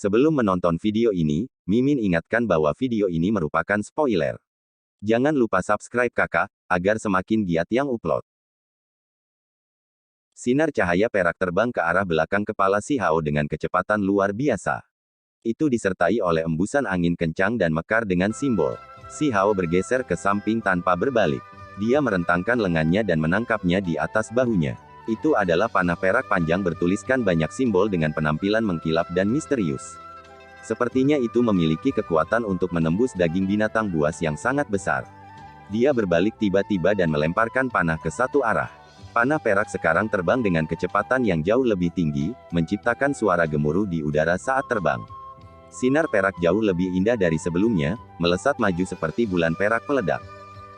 Sebelum menonton video ini, Mimin ingatkan bahwa video ini merupakan spoiler. Jangan lupa subscribe kakak, agar semakin giat yang upload. Sinar cahaya perak terbang ke arah belakang kepala si Hao dengan kecepatan luar biasa. Itu disertai oleh embusan angin kencang dan mekar dengan simbol. Si Hao bergeser ke samping tanpa berbalik. Dia merentangkan lengannya dan menangkapnya di atas bahunya. Itu adalah panah perak panjang bertuliskan banyak simbol dengan penampilan mengkilap dan misterius. Sepertinya itu memiliki kekuatan untuk menembus daging binatang buas yang sangat besar. Dia berbalik tiba-tiba dan melemparkan panah ke satu arah. Panah perak sekarang terbang dengan kecepatan yang jauh lebih tinggi, menciptakan suara gemuruh di udara saat terbang. Sinar perak jauh lebih indah dari sebelumnya, melesat maju seperti bulan perak peledak.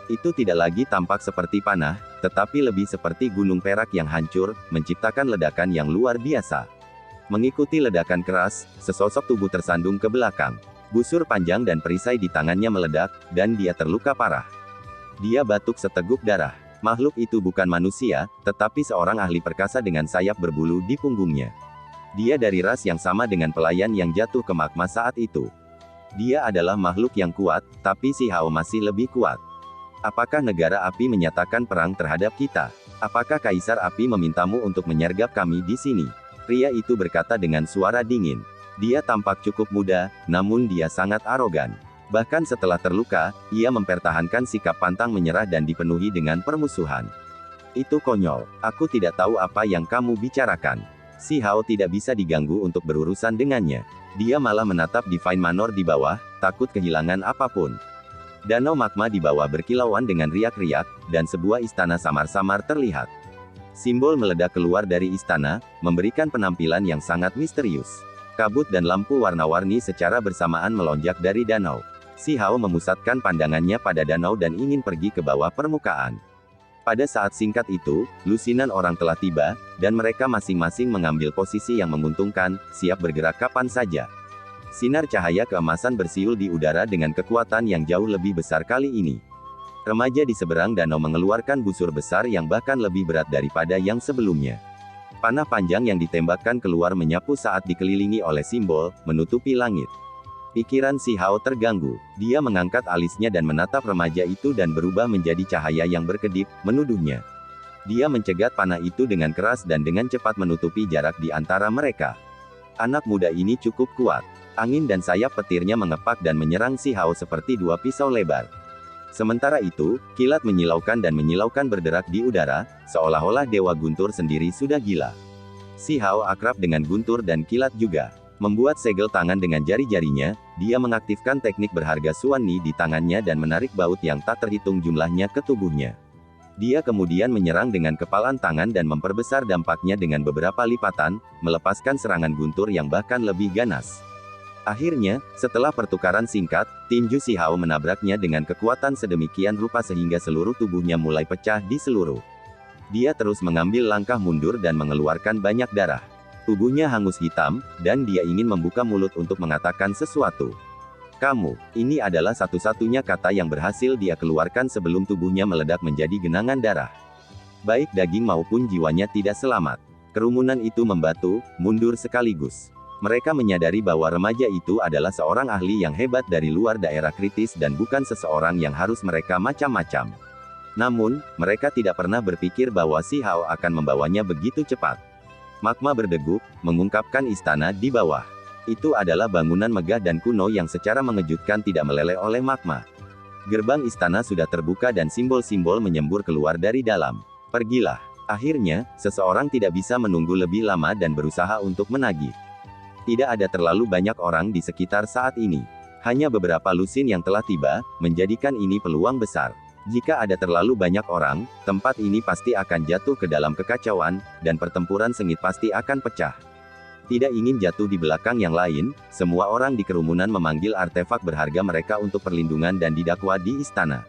Itu tidak lagi tampak seperti panah, tetapi lebih seperti gunung perak yang hancur, menciptakan ledakan yang luar biasa. Mengikuti ledakan keras, sesosok tubuh tersandung ke belakang. Busur panjang dan perisai di tangannya meledak, dan dia terluka parah. Dia batuk seteguk darah. Makhluk itu bukan manusia, tetapi seorang ahli perkasa dengan sayap berbulu di punggungnya. Dia dari ras yang sama dengan pelayan yang jatuh ke magma saat itu. Dia adalah makhluk yang kuat, tapi si Hao masih lebih kuat. Apakah negara api menyatakan perang terhadap kita? Apakah Kaisar Api memintamu untuk menyergap kami di sini? Pria itu berkata dengan suara dingin. Dia tampak cukup muda, namun dia sangat arogan. Bahkan setelah terluka, ia mempertahankan sikap pantang menyerah dan dipenuhi dengan permusuhan. Itu konyol. Aku tidak tahu apa yang kamu bicarakan. Si Hao tidak bisa diganggu untuk berurusan dengannya. Dia malah menatap Divine Manor di bawah, takut kehilangan apapun. Danau magma di bawah berkilauan dengan riak-riak, dan sebuah istana samar-samar terlihat. Simbol meledak keluar dari istana, memberikan penampilan yang sangat misterius. Kabut dan lampu warna-warni secara bersamaan melonjak dari danau. Si Hao memusatkan pandangannya pada danau dan ingin pergi ke bawah permukaan. Pada saat singkat itu, lusinan orang telah tiba, dan mereka masing-masing mengambil posisi yang menguntungkan, siap bergerak kapan saja. Sinar cahaya keemasan bersiul di udara dengan kekuatan yang jauh lebih besar kali ini. Remaja di seberang danau mengeluarkan busur besar yang bahkan lebih berat daripada yang sebelumnya. Panah panjang yang ditembakkan keluar menyapu saat dikelilingi oleh simbol, menutupi langit. Pikiran si Hao terganggu. Dia mengangkat alisnya dan menatap remaja itu dan berubah menjadi cahaya yang berkedip, menuduhnya. Dia mencegat panah itu dengan keras dan dengan cepat menutupi jarak di antara mereka. Anak muda ini cukup kuat. Angin dan sayap petirnya mengepak dan menyerang si Hao seperti dua pisau lebar. Sementara itu, kilat menyilaukan dan menyilaukan berderak di udara, seolah-olah Dewa Guntur sendiri sudah gila. Si Hao akrab dengan guntur dan kilat juga. Membuat segel tangan dengan jari-jarinya, dia mengaktifkan teknik berharga Suanni di tangannya dan menarik baut yang tak terhitung jumlahnya ke tubuhnya. Dia kemudian menyerang dengan kepalan tangan dan memperbesar dampaknya dengan beberapa lipatan, melepaskan serangan guntur yang bahkan lebih ganas. Akhirnya, setelah pertukaran singkat, tinju si Hao menabraknya dengan kekuatan sedemikian rupa sehingga seluruh tubuhnya mulai pecah di seluruh. Dia terus mengambil langkah mundur dan mengeluarkan banyak darah. Tubuhnya hangus hitam, dan dia ingin membuka mulut untuk mengatakan sesuatu. Kamu, ini adalah satu-satunya kata yang berhasil dia keluarkan sebelum tubuhnya meledak menjadi genangan darah. Baik daging maupun jiwanya tidak selamat. Kerumunan itu membatu, mundur sekaligus. Mereka menyadari bahwa remaja itu adalah seorang ahli yang hebat dari luar daerah kritis dan bukan seseorang yang harus mereka macam-macam. Namun, mereka tidak pernah berpikir bahwa si Hao akan membawanya begitu cepat. Magma berdeguk, mengungkapkan istana di bawah. Itu adalah bangunan megah dan kuno yang secara mengejutkan tidak meleleh oleh magma. Gerbang istana sudah terbuka dan simbol-simbol menyembur keluar dari dalam. Pergilah. Akhirnya, seseorang tidak bisa menunggu lebih lama dan berusaha untuk menagih. Tidak ada terlalu banyak orang di sekitar saat ini. Hanya beberapa lusin yang telah tiba, menjadikan ini peluang besar. Jika ada terlalu banyak orang, tempat ini pasti akan jatuh ke dalam kekacauan, dan pertempuran sengit pasti akan pecah. Tidak ingin jatuh di belakang yang lain, semua orang di kerumunan memanggil artefak berharga mereka untuk perlindungan dan didakwa di istana.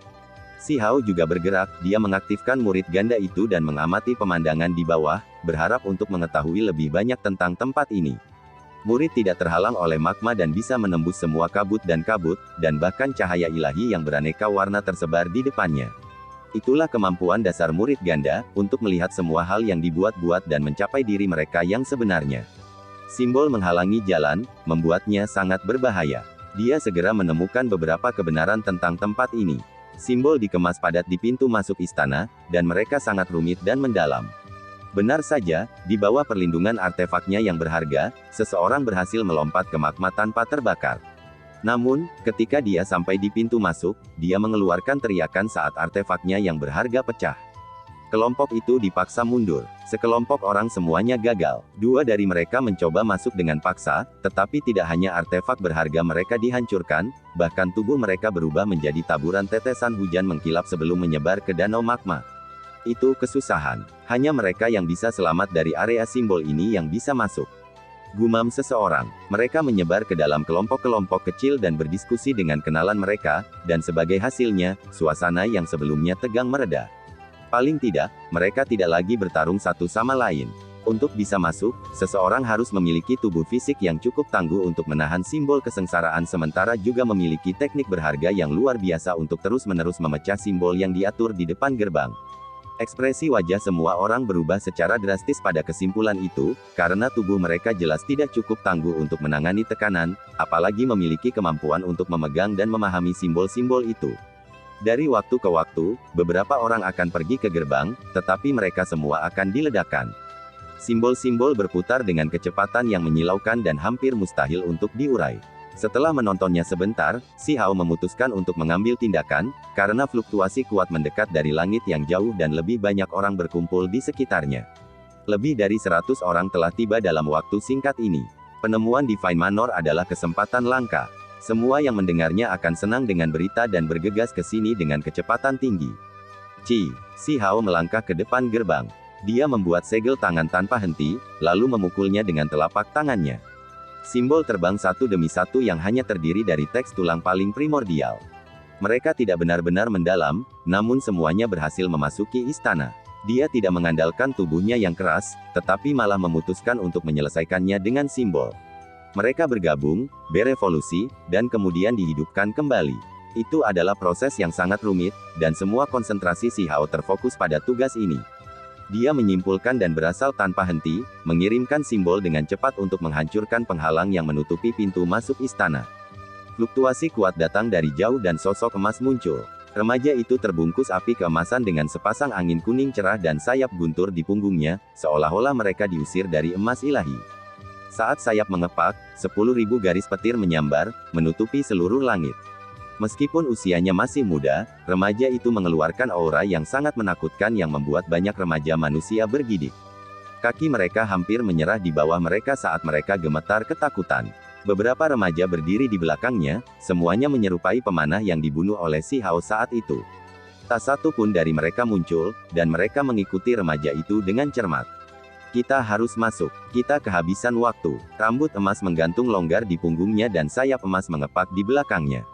Si Hao juga bergerak, dia mengaktifkan murid ganda itu dan mengamati pemandangan di bawah, berharap untuk mengetahui lebih banyak tentang tempat ini. Murid tidak terhalang oleh magma dan bisa menembus semua kabut, dan bahkan cahaya ilahi yang beraneka warna tersebar di depannya. Itulah kemampuan dasar murid ganda, untuk melihat semua hal yang dibuat-buat dan mencapai diri mereka yang sebenarnya. Simbol menghalangi jalan, membuatnya sangat berbahaya. Dia segera menemukan beberapa kebenaran tentang tempat ini. Simbol dikemas padat di pintu masuk istana, dan mereka sangat rumit dan mendalam. Benar saja, di bawah perlindungan artefaknya yang berharga, seseorang berhasil melompat ke magma tanpa terbakar. Namun, ketika dia sampai di pintu masuk, dia mengeluarkan teriakan saat artefaknya yang berharga pecah. Kelompok itu dipaksa mundur. Sekelompok orang semuanya gagal. Dua dari mereka mencoba masuk dengan paksa, tetapi tidak hanya artefak berharga mereka dihancurkan, bahkan tubuh mereka berubah menjadi taburan tetesan hujan mengkilap sebelum menyebar ke danau magma. Itu kesusahan. Hanya mereka yang bisa selamat dari area simbol ini yang bisa masuk. Gumam seseorang. Mereka menyebar ke dalam kelompok-kelompok kecil dan berdiskusi dengan kenalan mereka, dan sebagai hasilnya, suasana yang sebelumnya tegang mereda. Paling tidak, mereka tidak lagi bertarung satu sama lain. Untuk bisa masuk, seseorang harus memiliki tubuh fisik yang cukup tangguh untuk menahan simbol kesengsaraan sementara juga memiliki teknik berharga yang luar biasa untuk terus-menerus memecah simbol yang diatur di depan gerbang. Ekspresi wajah semua orang berubah secara drastis pada kesimpulan itu, karena tubuh mereka jelas tidak cukup tangguh untuk menangani tekanan, apalagi memiliki kemampuan untuk memegang dan memahami simbol-simbol itu. Dari waktu ke waktu, beberapa orang akan pergi ke gerbang, tetapi mereka semua akan diledakkan. Simbol-simbol berputar dengan kecepatan yang menyilaukan dan hampir mustahil untuk diurai. Setelah menontonnya sebentar, Si Hao memutuskan untuk mengambil tindakan, karena fluktuasi kuat mendekat dari langit yang jauh dan lebih banyak orang berkumpul di sekitarnya. Lebih dari 100 orang telah tiba dalam waktu singkat ini. Penemuan Divine Manor adalah kesempatan langka. Semua yang mendengarnya akan senang dengan berita dan bergegas ke sini dengan kecepatan tinggi. Si Hao melangkah ke depan gerbang. Dia membuat segel tangan tanpa henti, lalu memukulnya dengan telapak tangannya. Simbol terbang satu demi satu yang hanya terdiri dari teks tulang paling primordial. Mereka tidak benar-benar mendalam, namun semuanya berhasil memasuki istana. Dia tidak mengandalkan tubuhnya yang keras, tetapi malah memutuskan untuk menyelesaikannya dengan simbol. Mereka bergabung, berevolusi, dan kemudian dihidupkan kembali. Itu adalah proses yang sangat rumit, dan semua konsentrasi Si Hao terfokus pada tugas ini. Dia menyimpulkan dan berasal tanpa henti, mengirimkan simbol dengan cepat untuk menghancurkan penghalang yang menutupi pintu masuk istana. Fluktuasi kuat datang dari jauh dan sosok emas muncul. Remaja itu terbungkus api keemasan dengan sepasang angin kuning cerah dan sayap guntur di punggungnya, seolah-olah mereka diusir dari emas ilahi. Saat sayap mengepak, 10.000 garis petir menyambar, menutupi seluruh langit. Meskipun usianya masih muda, remaja itu mengeluarkan aura yang sangat menakutkan yang membuat banyak remaja manusia bergidik. Kaki mereka hampir menyerah di bawah mereka saat mereka gemetar ketakutan. Beberapa remaja berdiri di belakangnya, semuanya menyerupai pemanah yang dibunuh oleh Si Hao saat itu. Tak satu pun dari mereka muncul, dan mereka mengikuti remaja itu dengan cermat. Kita harus masuk. Kita kehabisan waktu. Rambut emas menggantung longgar di punggungnya dan sayap emas mengepak di belakangnya.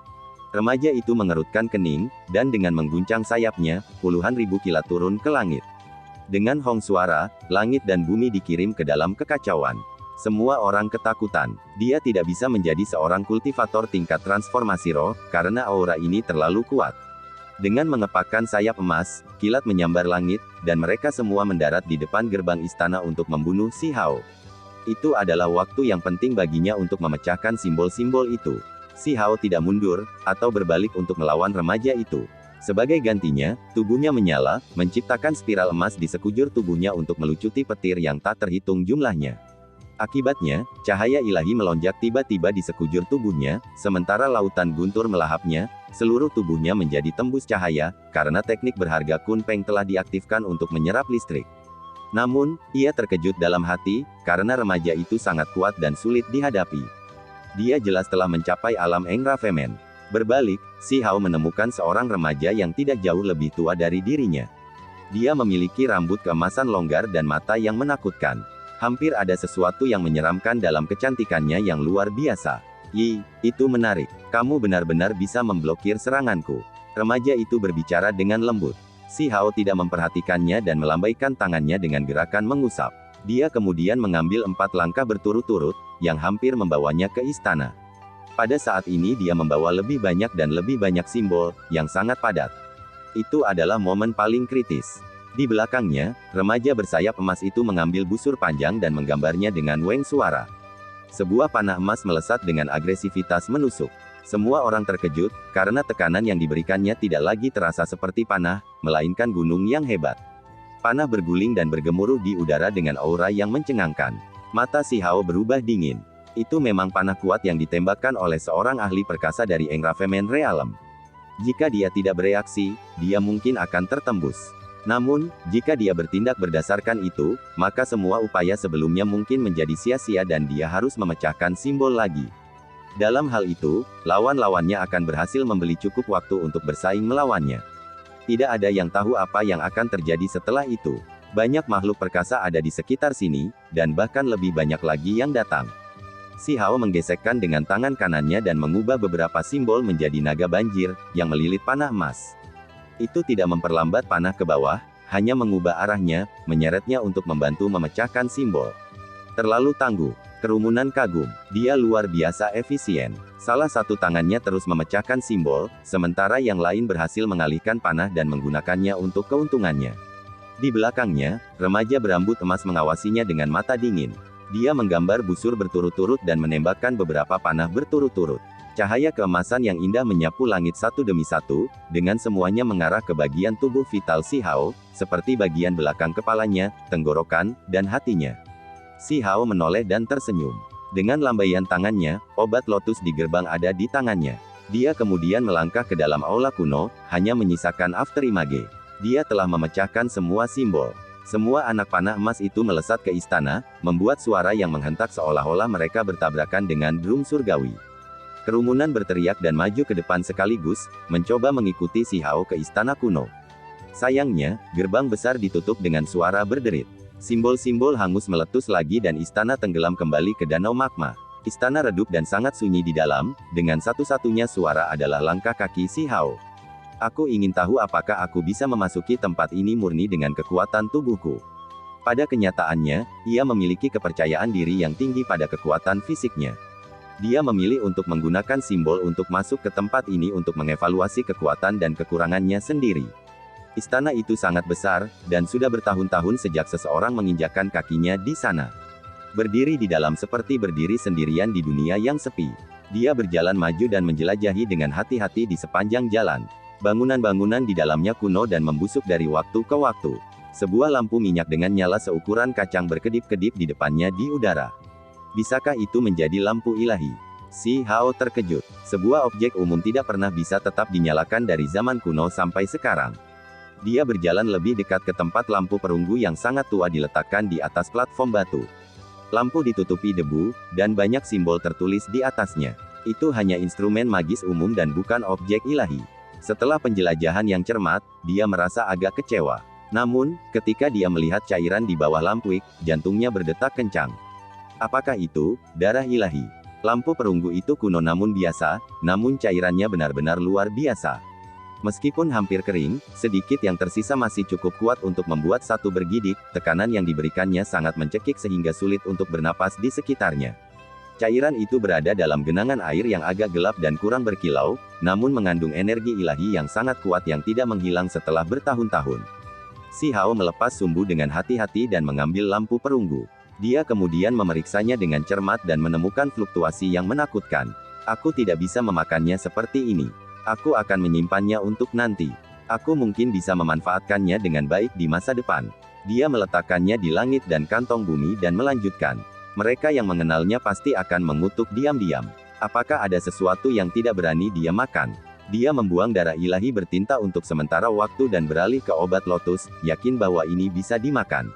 Remaja itu mengerutkan kening, dan dengan mengguncang sayapnya, puluhan ribu kilat turun ke langit. Dengan hong suara, langit dan bumi dikirim ke dalam kekacauan. Semua orang ketakutan. Dia tidak bisa menjadi seorang kultivator tingkat transformasi roh, karena aura ini terlalu kuat. Dengan mengepakkan sayap emas, kilat menyambar langit, dan mereka semua mendarat di depan gerbang istana untuk membunuh Si Hao. Itu adalah waktu yang penting baginya untuk memecahkan simbol-simbol itu. Si Hao tidak mundur, atau berbalik untuk melawan remaja itu. Sebagai gantinya, tubuhnya menyala, menciptakan spiral emas di sekujur tubuhnya untuk melucuti petir yang tak terhitung jumlahnya. Akibatnya, cahaya ilahi melonjak tiba-tiba di sekujur tubuhnya, sementara lautan guntur melahapnya, seluruh tubuhnya menjadi tembus cahaya, karena teknik berharga Kun Peng telah diaktifkan untuk menyerap listrik. Namun, ia terkejut dalam hati, karena remaja itu sangat kuat dan sulit dihadapi. Dia jelas telah mencapai alam Engrafemen. Berbalik, Si Hao menemukan seorang remaja yang tidak jauh lebih tua dari dirinya. Dia memiliki rambut keemasan longgar dan mata yang menakutkan. Hampir ada sesuatu yang menyeramkan dalam kecantikannya yang luar biasa. Itu menarik. Kamu benar-benar bisa memblokir seranganku. Remaja itu berbicara dengan lembut. Si Hao tidak memperhatikannya dan melambaikan tangannya dengan gerakan mengusap. Dia kemudian mengambil 4 langkah berturut-turut, yang hampir membawanya ke istana. Pada saat ini dia membawa lebih banyak dan lebih banyak simbol, yang sangat padat. Itu adalah momen paling kritis. Di belakangnya, remaja bersayap emas itu mengambil busur panjang dan menggambarnya dengan weng suara. Sebuah panah emas melesat dengan agresivitas menusuk. Semua orang terkejut, karena tekanan yang diberikannya tidak lagi terasa seperti panah, melainkan gunung yang hebat. Panah berguling dan bergemuruh di udara dengan aura yang mencengangkan. Mata Si Hao berubah dingin. Itu memang panah kuat yang ditembakkan oleh seorang ahli perkasa dari Engravemen Realem. Jika dia tidak bereaksi, dia mungkin akan tertembus. Namun, jika dia bertindak berdasarkan itu, maka semua upaya sebelumnya mungkin menjadi sia-sia dan dia harus memecahkan simbol lagi. Dalam hal itu, lawan-lawannya akan berhasil membeli cukup waktu untuk bersaing melawannya. Tidak ada yang tahu apa yang akan terjadi setelah itu. Banyak makhluk perkasa ada di sekitar sini, dan bahkan lebih banyak lagi yang datang. Si Hao menggesekkan dengan tangan kanannya dan mengubah beberapa simbol menjadi naga banjir, yang melilit panah emas. Itu tidak memperlambat panah ke bawah, hanya mengubah arahnya, menyeretnya untuk membantu memecahkan simbol. Terlalu tangguh. Kerumunan kagum. Dia luar biasa efisien. Salah satu tangannya terus memecahkan simbol, sementara yang lain berhasil mengalihkan panah dan menggunakannya untuk keuntungannya. Di belakangnya, remaja berambut emas mengawasinya dengan mata dingin. Dia menggambar busur berturut-turut dan menembakkan beberapa panah berturut-turut. Cahaya keemasan yang indah menyapu langit satu demi satu, dengan semuanya mengarah ke bagian tubuh vital Si Hao, seperti bagian belakang kepalanya, tenggorokan, dan hatinya. Si Hao menoleh dan tersenyum. Dengan lambaian tangannya, obat lotus di gerbang ada di tangannya. Dia kemudian melangkah ke dalam aula kuno, hanya menyisakan afterimage. Dia telah memecahkan semua simbol. Semua anak panah emas itu melesat ke istana, membuat suara yang menghentak seolah-olah mereka bertabrakan dengan drum surgawi. Kerumunan berteriak dan maju ke depan sekaligus, mencoba mengikuti Si Hao ke istana kuno. Sayangnya, gerbang besar ditutup dengan suara berderit. Simbol-simbol hangus meletus lagi dan istana tenggelam kembali ke danau magma. Istana redup dan sangat sunyi di dalam, dengan satu-satunya suara adalah langkah kaki Si Hao. Aku ingin tahu apakah aku bisa memasuki tempat ini murni dengan kekuatan tubuhku. Pada kenyataannya, ia memiliki kepercayaan diri yang tinggi pada kekuatan fisiknya. Dia memilih untuk menggunakan simbol untuk masuk ke tempat ini untuk mengevaluasi kekuatan dan kekurangannya sendiri. Istana itu sangat besar, dan sudah bertahun-tahun sejak seseorang menginjakkan kakinya di sana. Berdiri di dalam seperti berdiri sendirian di dunia yang sepi. Dia berjalan maju dan menjelajahi dengan hati-hati di sepanjang jalan. Bangunan-bangunan di dalamnya kuno dan membusuk dari waktu ke waktu. Sebuah lampu minyak dengan nyala seukuran kacang berkedip-kedip di depannya di udara. Bisakah itu menjadi lampu ilahi? Si Hao terkejut. Sebuah objek umum tidak pernah bisa tetap dinyalakan dari zaman kuno sampai sekarang. Dia berjalan lebih dekat ke tempat lampu perunggu yang sangat tua diletakkan di atas platform batu. Lampu ditutupi debu, dan banyak simbol tertulis di atasnya. Itu hanya instrumen magis umum dan bukan objek ilahi. Setelah penjelajahan yang cermat, dia merasa agak kecewa. Namun, ketika dia melihat cairan di bawah lampuik, jantungnya berdetak kencang. Apakah itu darah ilahi? Lampu perunggu itu kuno namun biasa, namun cairannya benar-benar luar biasa. Meskipun hampir kering, sedikit yang tersisa masih cukup kuat untuk membuat satu bergidik, tekanan yang diberikannya sangat mencekik sehingga sulit untuk bernapas di sekitarnya. Cairan itu berada dalam genangan air yang agak gelap dan kurang berkilau, namun mengandung energi ilahi yang sangat kuat yang tidak menghilang setelah bertahun-tahun. Si Hao melepas sumbu dengan hati-hati dan mengambil lampu perunggu. Dia kemudian memeriksanya dengan cermat dan menemukan fluktuasi yang menakutkan. Aku tidak bisa memakannya seperti ini. Aku akan menyimpannya untuk nanti. Aku mungkin bisa memanfaatkannya dengan baik di masa depan. Dia meletakkannya di langit dan kantong bumi dan melanjutkan. Mereka yang mengenalnya pasti akan mengutuk diam-diam. Apakah ada sesuatu yang tidak berani dia makan? Dia membuang darah ilahi bertinta untuk sementara waktu dan beralih ke obat lotus, yakin bahwa ini bisa dimakan.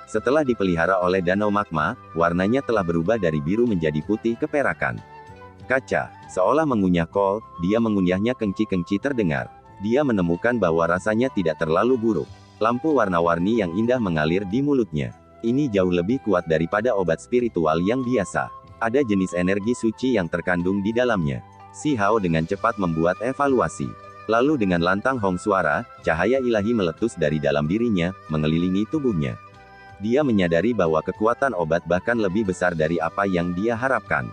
Setelah dipelihara oleh danau magma, warnanya telah berubah dari biru menjadi putih keperakan. Kaca, seolah mengunyah kol, dia mengunyahnya kengci-kengci terdengar. Dia menemukan bahwa rasanya tidak terlalu buruk. Lampu warna-warni yang indah mengalir di mulutnya. Ini jauh lebih kuat daripada obat spiritual yang biasa. Ada jenis energi suci yang terkandung di dalamnya. Si Hao dengan cepat membuat evaluasi. Lalu dengan lantang hong suara, cahaya ilahi meletus dari dalam dirinya, mengelilingi tubuhnya. Dia menyadari bahwa kekuatan obat bahkan lebih besar dari apa yang dia harapkan.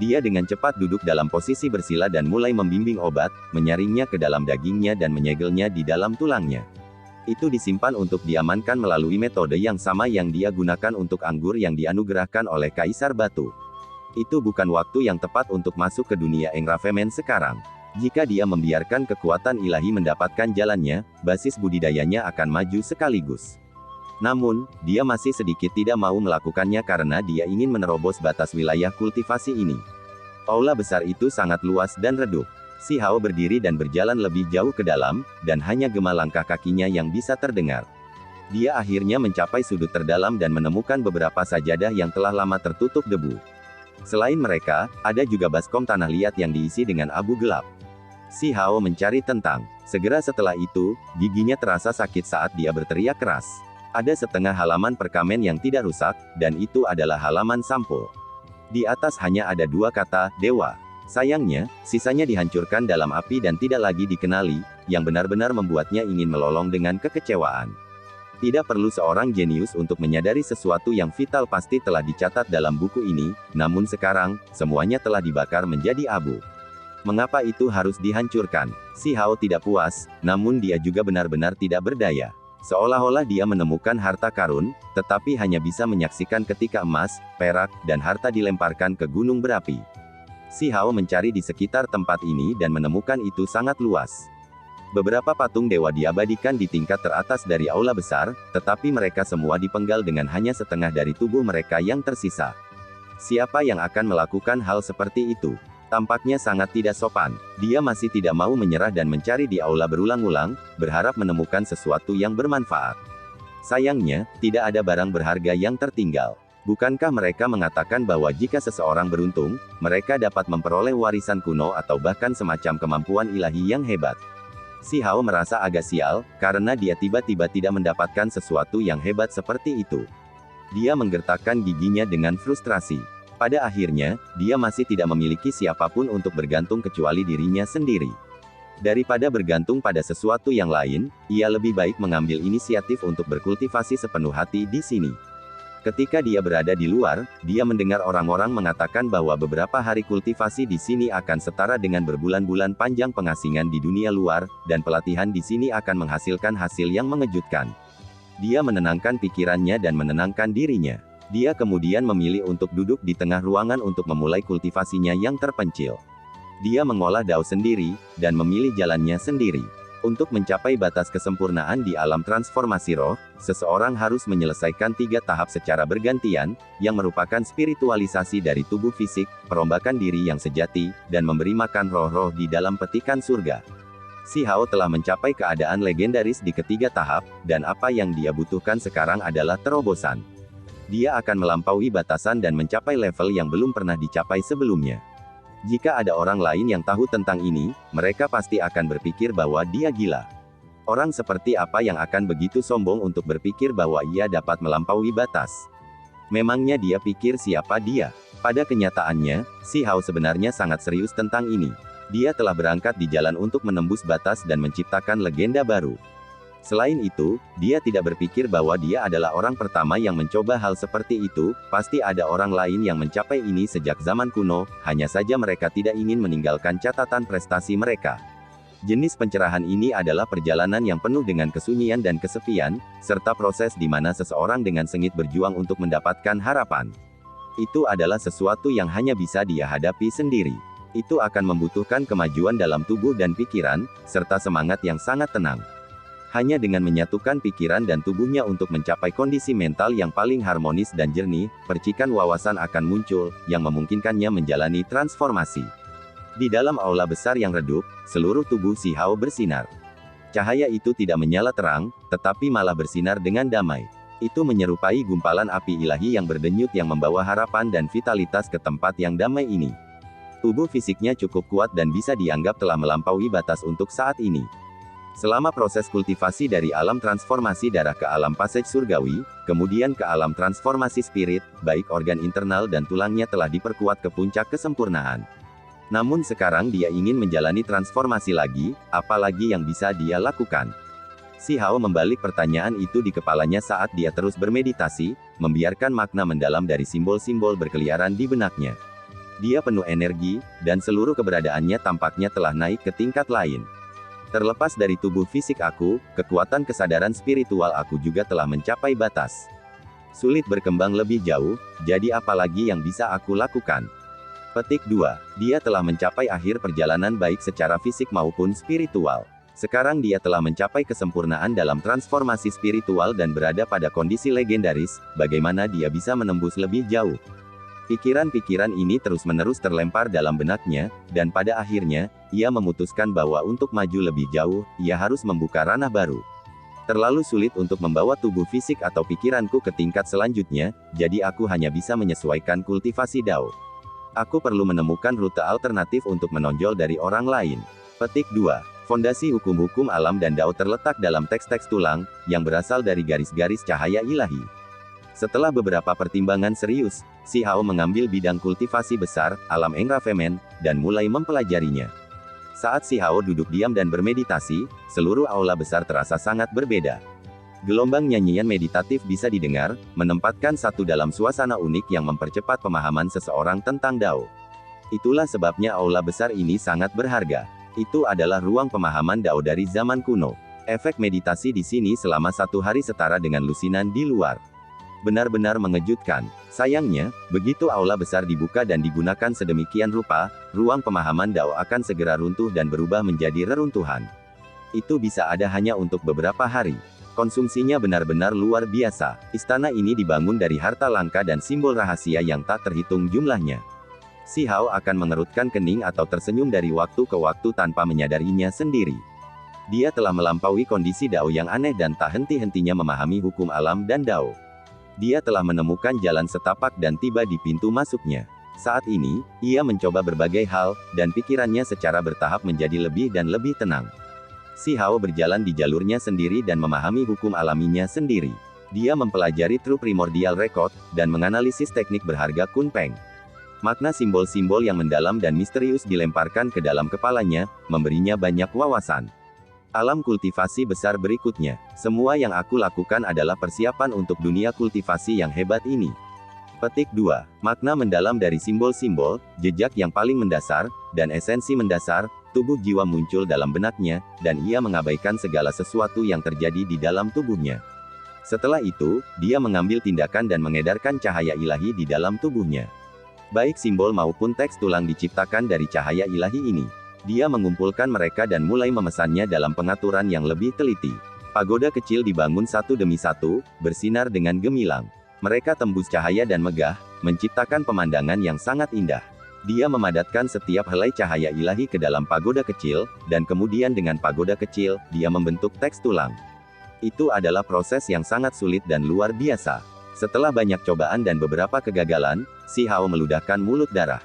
Dia dengan cepat duduk dalam posisi bersila dan mulai membimbing obat, menyaringnya ke dalam dagingnya dan menyegelnya di dalam tulangnya. Itu disimpan untuk diamankan melalui metode yang sama yang dia gunakan untuk anggur yang dianugerahkan oleh Kaisar Batu. Itu bukan waktu yang tepat untuk masuk ke dunia engravemen sekarang. Jika dia membiarkan kekuatan ilahi mendapatkan jalannya, basis budidayanya akan maju sekaligus. Namun, dia masih sedikit tidak mau melakukannya karena dia ingin menerobos batas wilayah kultivasi ini. Aula besar itu sangat luas dan redup. Si Hao berdiri dan berjalan lebih jauh ke dalam, dan hanya gema langkah kakinya yang bisa terdengar. Dia akhirnya mencapai sudut terdalam dan menemukan beberapa sajadah yang telah lama tertutup debu. Selain mereka, ada juga baskom tanah liat yang diisi dengan abu gelap. Si Hao mencari tentang. Segera setelah itu, giginya terasa sakit saat dia berteriak keras. Ada setengah halaman perkamen yang tidak rusak, dan itu adalah halaman sampul. Di atas hanya ada 2 kata, dewa. Sayangnya, sisanya dihancurkan dalam api dan tidak lagi dikenali, yang benar-benar membuatnya ingin melolong dengan kekecewaan. Tidak perlu seorang jenius untuk menyadari sesuatu yang vital pasti telah dicatat dalam buku ini, namun sekarang, semuanya telah dibakar menjadi abu. Mengapa itu harus dihancurkan? Si Hao tidak puas, namun dia juga benar-benar tidak berdaya. Seolah-olah dia menemukan harta karun, tetapi hanya bisa menyaksikan ketika emas, perak, dan harta dilemparkan ke gunung berapi. Si Hao mencari di sekitar tempat ini dan menemukan itu sangat luas. Beberapa patung dewa diabadikan di tingkat teratas dari aula besar, tetapi mereka semua dipenggal dengan hanya setengah dari tubuh mereka yang tersisa. Siapa yang akan melakukan hal seperti itu? Tampaknya sangat tidak sopan. Dia masih tidak mau menyerah dan mencari di aula berulang-ulang, berharap menemukan sesuatu yang bermanfaat. Sayangnya, tidak ada barang berharga yang tertinggal. Bukankah mereka mengatakan bahwa jika seseorang beruntung, mereka dapat memperoleh warisan kuno atau bahkan semacam kemampuan ilahi yang hebat? Si Hao merasa agak sial, karena dia tiba-tiba tidak mendapatkan sesuatu yang hebat seperti itu. Dia menggertakkan giginya dengan frustrasi. Pada akhirnya, dia masih tidak memiliki siapapun untuk bergantung kecuali dirinya sendiri. Daripada bergantung pada sesuatu yang lain, ia lebih baik mengambil inisiatif untuk berkultivasi sepenuh hati di sini. Ketika dia berada di luar, dia mendengar orang-orang mengatakan bahwa beberapa hari kultivasi di sini akan setara dengan berbulan-bulan panjang pengasingan di dunia luar, dan pelatihan di sini akan menghasilkan hasil yang mengejutkan. Dia menenangkan pikirannya dan menenangkan dirinya. Dia kemudian memilih untuk duduk di tengah ruangan untuk memulai kultivasinya yang terpencil. Dia mengolah dao sendiri, dan memilih jalannya sendiri. Untuk mencapai batas kesempurnaan di alam transformasi roh, seseorang harus menyelesaikan 3 tahap secara bergantian, yang merupakan spiritualisasi dari tubuh fisik, perombakan diri yang sejati, dan memberi makan roh-roh di dalam petikan surga. Si Hao telah mencapai keadaan legendaris di ketiga tahap, dan apa yang dia butuhkan sekarang adalah terobosan. Dia akan melampaui batasan dan mencapai level yang belum pernah dicapai sebelumnya. Jika ada orang lain yang tahu tentang ini, mereka pasti akan berpikir bahwa dia gila. Orang seperti apa yang akan begitu sombong untuk berpikir bahwa ia dapat melampaui batas? Memangnya dia pikir siapa dia? Pada kenyataannya, si Hao sebenarnya sangat serius tentang ini. Dia telah berangkat di jalan untuk menembus batas dan menciptakan legenda baru. Selain itu, dia tidak berpikir bahwa dia adalah orang pertama yang mencoba hal seperti itu, pasti ada orang lain yang mencapai ini sejak zaman kuno, hanya saja mereka tidak ingin meninggalkan catatan prestasi mereka. Jenis pencerahan ini adalah perjalanan yang penuh dengan kesunyian dan kesepian, serta proses di mana seseorang dengan sengit berjuang untuk mendapatkan harapan. Itu adalah sesuatu yang hanya bisa dia hadapi sendiri. Itu akan membutuhkan kemajuan dalam tubuh dan pikiran, serta semangat yang sangat tenang. Hanya dengan menyatukan pikiran dan tubuhnya untuk mencapai kondisi mental yang paling harmonis dan jernih, percikan wawasan akan muncul, yang memungkinkannya menjalani transformasi. Di dalam aula besar yang redup, seluruh tubuh si Hao bersinar. Cahaya itu tidak menyala terang, tetapi malah bersinar dengan damai. Itu menyerupai gumpalan api ilahi yang berdenyut yang membawa harapan dan vitalitas ke tempat yang damai ini. Tubuh fisiknya cukup kuat dan bisa dianggap telah melampaui batas untuk saat ini. Selama proses kultivasi dari alam transformasi darah ke alam passage surgawi, kemudian ke alam transformasi spirit, baik organ internal dan tulangnya telah diperkuat ke puncak kesempurnaan. Namun sekarang dia ingin menjalani transformasi lagi, apalagi yang bisa dia lakukan? Si Hao membalik pertanyaan itu di kepalanya saat dia terus bermeditasi, membiarkan makna mendalam dari simbol-simbol berkeliaran di benaknya. Dia penuh energi, dan seluruh keberadaannya tampaknya telah naik ke tingkat lain. Terlepas dari tubuh fisik aku, kekuatan kesadaran spiritual aku juga telah mencapai batas. Sulit berkembang lebih jauh, jadi apalagi yang bisa aku lakukan? Petik 2. Dia telah mencapai akhir perjalanan baik secara fisik maupun spiritual. Sekarang dia telah mencapai kesempurnaan dalam transformasi spiritual dan berada pada kondisi legendaris, bagaimana dia bisa menembus lebih jauh. Pikiran-pikiran ini terus-menerus terlempar dalam benaknya, dan pada akhirnya, ia memutuskan bahwa untuk maju lebih jauh, ia harus membuka ranah baru. Terlalu sulit untuk membawa tubuh fisik atau pikiranku ke tingkat selanjutnya, jadi aku hanya bisa menyesuaikan kultivasi Dao. Aku perlu menemukan rute alternatif untuk menonjol dari orang lain. Petik 2. Fondasi hukum-hukum alam dan Dao terletak dalam teks-teks tulang, yang berasal dari garis-garis cahaya ilahi. Setelah beberapa pertimbangan serius, Si Hao mengambil bidang kultivasi besar, alam Engrafemen, dan mulai mempelajarinya. Saat Si Hao duduk diam dan bermeditasi, seluruh aula besar terasa sangat berbeda. Gelombang nyanyian meditatif bisa didengar, menempatkan satu dalam suasana unik yang mempercepat pemahaman seseorang tentang Dao. Itulah sebabnya aula besar ini sangat berharga. Itu adalah ruang pemahaman Dao dari zaman kuno. Efek meditasi di sini selama 1 hari setara dengan lusinan di luar. Benar-benar mengejutkan. Sayangnya, begitu aula besar dibuka dan digunakan sedemikian rupa, ruang pemahaman Dao akan segera runtuh dan berubah menjadi reruntuhan. Itu bisa ada hanya untuk beberapa hari. Konsumsinya benar-benar luar biasa. Istana ini dibangun dari harta langka dan simbol rahasia yang tak terhitung jumlahnya. Si Hao akan mengerutkan kening atau tersenyum dari waktu ke waktu tanpa menyadarinya sendiri. Dia telah melampaui kondisi Dao yang aneh dan tak henti-hentinya memahami hukum alam dan Dao. Dia telah menemukan jalan setapak dan tiba di pintu masuknya. Saat ini, ia mencoba berbagai hal, dan pikirannya secara bertahap menjadi lebih dan lebih tenang. Si Hao berjalan di jalurnya sendiri dan memahami hukum alaminya sendiri. Dia mempelajari True Primordial Record, dan menganalisis teknik berharga Kunpeng. Makna simbol-simbol yang mendalam dan misterius dilemparkan ke dalam kepalanya, memberinya banyak wawasan. Alam kultivasi besar berikutnya. Semua yang aku lakukan adalah persiapan untuk dunia kultivasi yang hebat ini. Petik 2. Makna mendalam dari simbol-simbol, jejak yang paling mendasar, dan esensi mendasar, tubuh jiwa muncul dalam benaknya, dan ia mengabaikan segala sesuatu yang terjadi di dalam tubuhnya. Setelah itu, dia mengambil tindakan dan mengedarkan cahaya ilahi di dalam tubuhnya. Baik simbol maupun teks tulang diciptakan dari cahaya ilahi ini. Dia mengumpulkan mereka dan mulai memesannya dalam pengaturan yang lebih teliti. Pagoda kecil dibangun satu demi satu, bersinar dengan gemilang. Mereka tembus cahaya dan megah, menciptakan pemandangan yang sangat indah. Dia memadatkan setiap helai cahaya ilahi ke dalam pagoda kecil, dan kemudian dengan pagoda kecil, dia membentuk teks tulang. Itu adalah proses yang sangat sulit dan luar biasa. Setelah banyak cobaan dan beberapa kegagalan, Si Hao meludahkan mulut darah.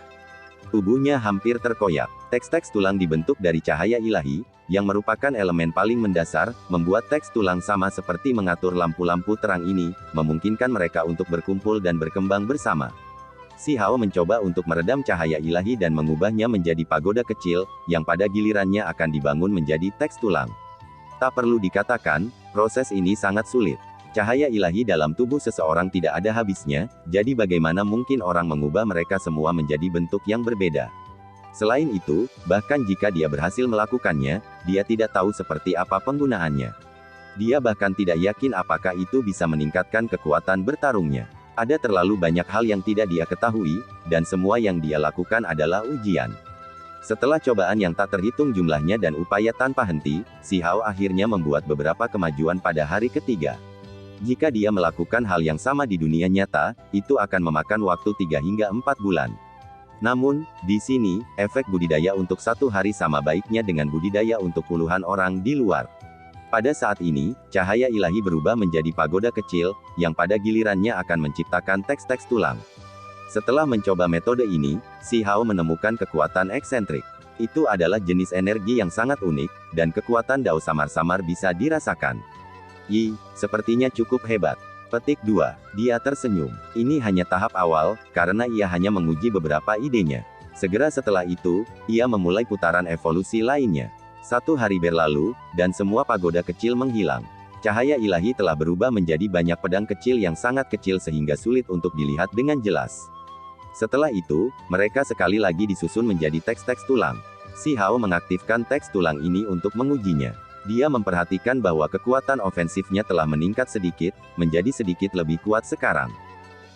Tubuhnya hampir terkoyak. Teks-teks tulang dibentuk dari cahaya ilahi, yang merupakan elemen paling mendasar, membuat teks tulang sama seperti mengatur lampu-lampu terang ini, memungkinkan mereka untuk berkumpul dan berkembang bersama. Si Hao mencoba untuk meredam cahaya ilahi dan mengubahnya menjadi pagoda kecil, yang pada gilirannya akan dibangun menjadi teks tulang. Tak perlu dikatakan, proses ini sangat sulit. Cahaya ilahi dalam tubuh seseorang tidak ada habisnya, jadi bagaimana mungkin orang mengubah mereka semua menjadi bentuk yang berbeda. Selain itu, bahkan jika dia berhasil melakukannya, dia tidak tahu seperti apa penggunaannya. Dia bahkan tidak yakin apakah itu bisa meningkatkan kekuatan bertarungnya. Ada terlalu banyak hal yang tidak dia ketahui, dan semua yang dia lakukan adalah ujian. Setelah cobaan yang tak terhitung jumlahnya dan upaya tanpa henti, Si Hao akhirnya membuat beberapa kemajuan pada hari ketiga. Jika dia melakukan hal yang sama di dunia nyata, itu akan memakan waktu 3 hingga 4 bulan. Namun, di sini, efek budidaya untuk 1 hari sama baiknya dengan budidaya untuk puluhan orang di luar. Pada saat ini, cahaya ilahi berubah menjadi pagoda kecil, yang pada gilirannya akan menciptakan teks-teks tulang. Setelah mencoba metode ini, Si Hao menemukan kekuatan eksentrik. Itu adalah jenis energi yang sangat unik, dan kekuatan Dao samar-samar bisa dirasakan. Sepertinya cukup hebat. Petik 2. Dia tersenyum. Ini hanya tahap awal, karena ia hanya menguji beberapa idenya. Segera setelah itu, ia memulai putaran evolusi lainnya. 1 hari berlalu, dan semua pagoda kecil menghilang. Cahaya ilahi telah berubah menjadi banyak pedang kecil yang sangat kecil sehingga sulit untuk dilihat dengan jelas. Setelah itu, mereka sekali lagi disusun menjadi teks-teks tulang. Si Hao mengaktifkan teks tulang ini untuk mengujinya. Dia memperhatikan bahwa kekuatan ofensifnya telah meningkat sedikit, menjadi sedikit lebih kuat sekarang.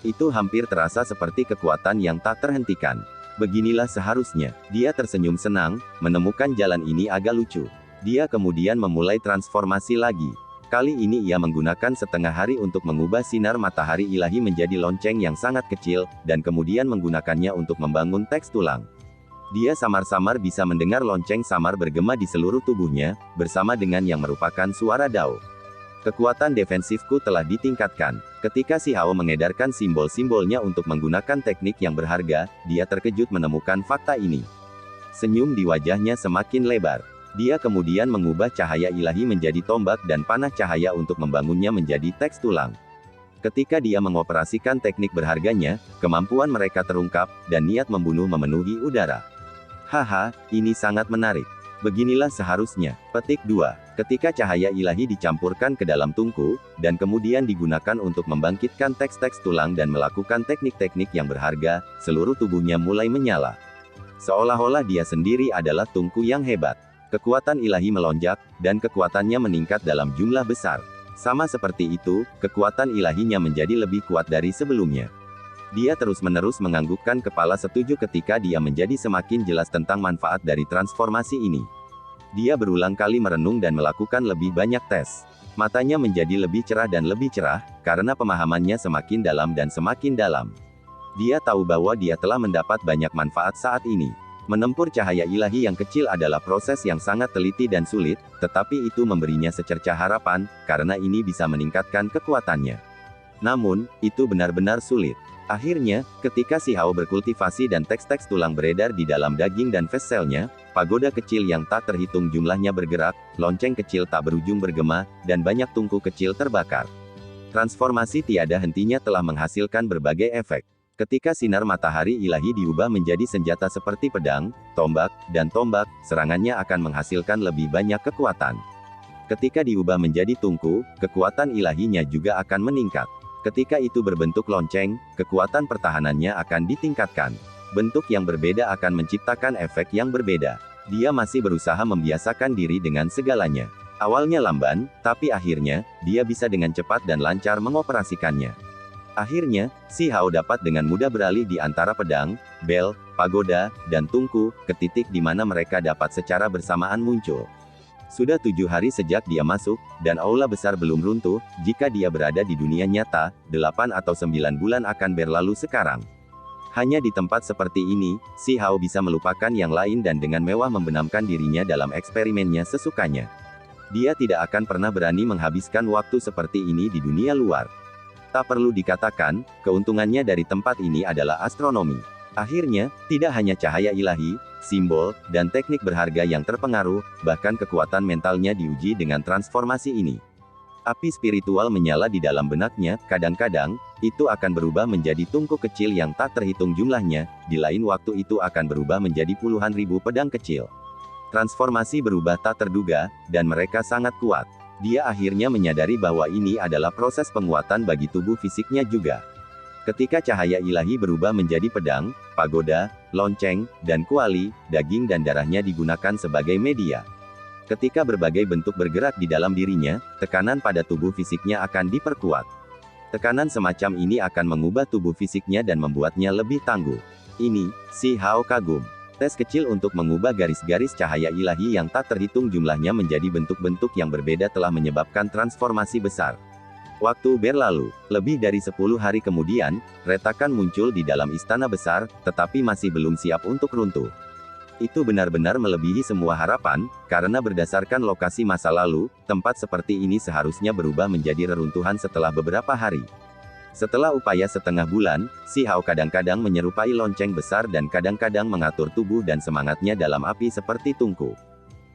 Itu hampir terasa seperti kekuatan yang tak terhentikan. Beginilah seharusnya. Dia tersenyum senang, menemukan jalan ini agak lucu. Dia kemudian memulai transformasi lagi. Kali ini ia menggunakan setengah hari untuk mengubah sinar matahari ilahi menjadi lonceng yang sangat kecil, dan kemudian menggunakannya untuk membangun teks tulang. Dia samar-samar bisa mendengar lonceng samar bergema di seluruh tubuhnya, bersama dengan yang merupakan suara Dao. Kekuatan defensifku telah ditingkatkan. Ketika Si Hao mengedarkan simbol-simbolnya untuk menggunakan teknik yang berharga, dia terkejut menemukan fakta ini. Senyum di wajahnya semakin lebar. Dia kemudian mengubah cahaya ilahi menjadi tombak dan panah cahaya untuk membangunnya menjadi teks tulang. Ketika dia mengoperasikan teknik berharganya, kemampuan mereka terungkap, dan niat membunuh memenuhi udara. Haha, ini sangat menarik. Beginilah seharusnya. Petik 2. Ketika cahaya ilahi dicampurkan ke dalam tungku, dan kemudian digunakan untuk membangkitkan teks-teks tulang dan melakukan teknik-teknik yang berharga, seluruh tubuhnya mulai menyala. Seolah-olah dia sendiri adalah tungku yang hebat. Kekuatan ilahi melonjak, dan kekuatannya meningkat dalam jumlah besar. Sama seperti itu, kekuatan ilahinya menjadi lebih kuat dari sebelumnya. Dia terus-menerus menganggukkan kepala setuju ketika dia menjadi semakin jelas tentang manfaat dari transformasi ini. Dia berulang kali merenung dan melakukan lebih banyak tes. Matanya menjadi lebih cerah dan lebih cerah, karena pemahamannya semakin dalam dan semakin dalam. Dia tahu bahwa dia telah mendapat banyak manfaat saat ini. Menempur cahaya ilahi yang kecil adalah proses yang sangat teliti dan sulit, tetapi itu memberinya secercah harapan, karena ini bisa meningkatkan kekuatannya. Namun, itu benar-benar sulit. Akhirnya, ketika Si Hao berkultivasi dan teks-teks tulang beredar di dalam daging dan vesselnya, pagoda kecil yang tak terhitung jumlahnya bergerak, lonceng kecil tak berujung bergema, dan banyak tungku kecil terbakar. Transformasi tiada hentinya telah menghasilkan berbagai efek. Ketika sinar matahari ilahi diubah menjadi senjata seperti pedang, tombak, dan tombak, serangannya akan menghasilkan lebih banyak kekuatan. Ketika diubah menjadi tungku, kekuatan ilahinya juga akan meningkat. Ketika itu berbentuk lonceng, kekuatan pertahanannya akan ditingkatkan. Bentuk yang berbeda akan menciptakan efek yang berbeda. Dia masih berusaha membiasakan diri dengan segalanya. Awalnya lamban, tapi akhirnya, dia bisa dengan cepat dan lancar mengoperasikannya. Akhirnya, Si Hao dapat dengan mudah beralih di antara pedang, bel, pagoda, dan tungku, ke titik di mana mereka dapat secara bersamaan muncul. Sudah 7 hari sejak dia masuk, dan aula besar belum runtuh. Jika dia berada di dunia nyata, 8 atau 9 bulan akan berlalu sekarang. Hanya di tempat seperti ini, Si Hao bisa melupakan yang lain dan dengan mewah membenamkan dirinya dalam eksperimennya sesukanya. Dia tidak akan pernah berani menghabiskan waktu seperti ini di dunia luar. Tak perlu dikatakan, keuntungannya dari tempat ini adalah astronomi. Akhirnya, tidak hanya cahaya ilahi, simbol, dan teknik berharga yang terpengaruh, bahkan kekuatan mentalnya diuji dengan transformasi ini. Api spiritual menyala di dalam benaknya, kadang-kadang, itu akan berubah menjadi tungku kecil yang tak terhitung jumlahnya, di lain waktu itu akan berubah menjadi puluhan ribu pedang kecil. Transformasi berubah tak terduga, dan mereka sangat kuat. Dia akhirnya menyadari bahwa ini adalah proses penguatan bagi tubuh fisiknya juga. Ketika cahaya ilahi berubah menjadi pedang, pagoda, lonceng, dan kuali, daging dan darahnya digunakan sebagai media. Ketika berbagai bentuk bergerak di dalam dirinya, tekanan pada tubuh fisiknya akan diperkuat. Tekanan semacam ini akan mengubah tubuh fisiknya dan membuatnya lebih tangguh. Ini, Si Hao kagum. Tes kecil untuk mengubah garis-garis cahaya ilahi yang tak terhitung jumlahnya menjadi bentuk-bentuk yang berbeda telah menyebabkan transformasi besar. Waktu berlalu, lebih dari 10 hari kemudian, retakan muncul di dalam istana besar, tetapi masih belum siap untuk runtuh. Itu benar-benar melebihi semua harapan, karena berdasarkan lokasi masa lalu, tempat seperti ini seharusnya berubah menjadi reruntuhan setelah beberapa hari. Setelah upaya setengah bulan, Si Hao kadang-kadang menyerupai lonceng besar dan kadang-kadang mengatur tubuh dan semangatnya dalam api seperti tungku.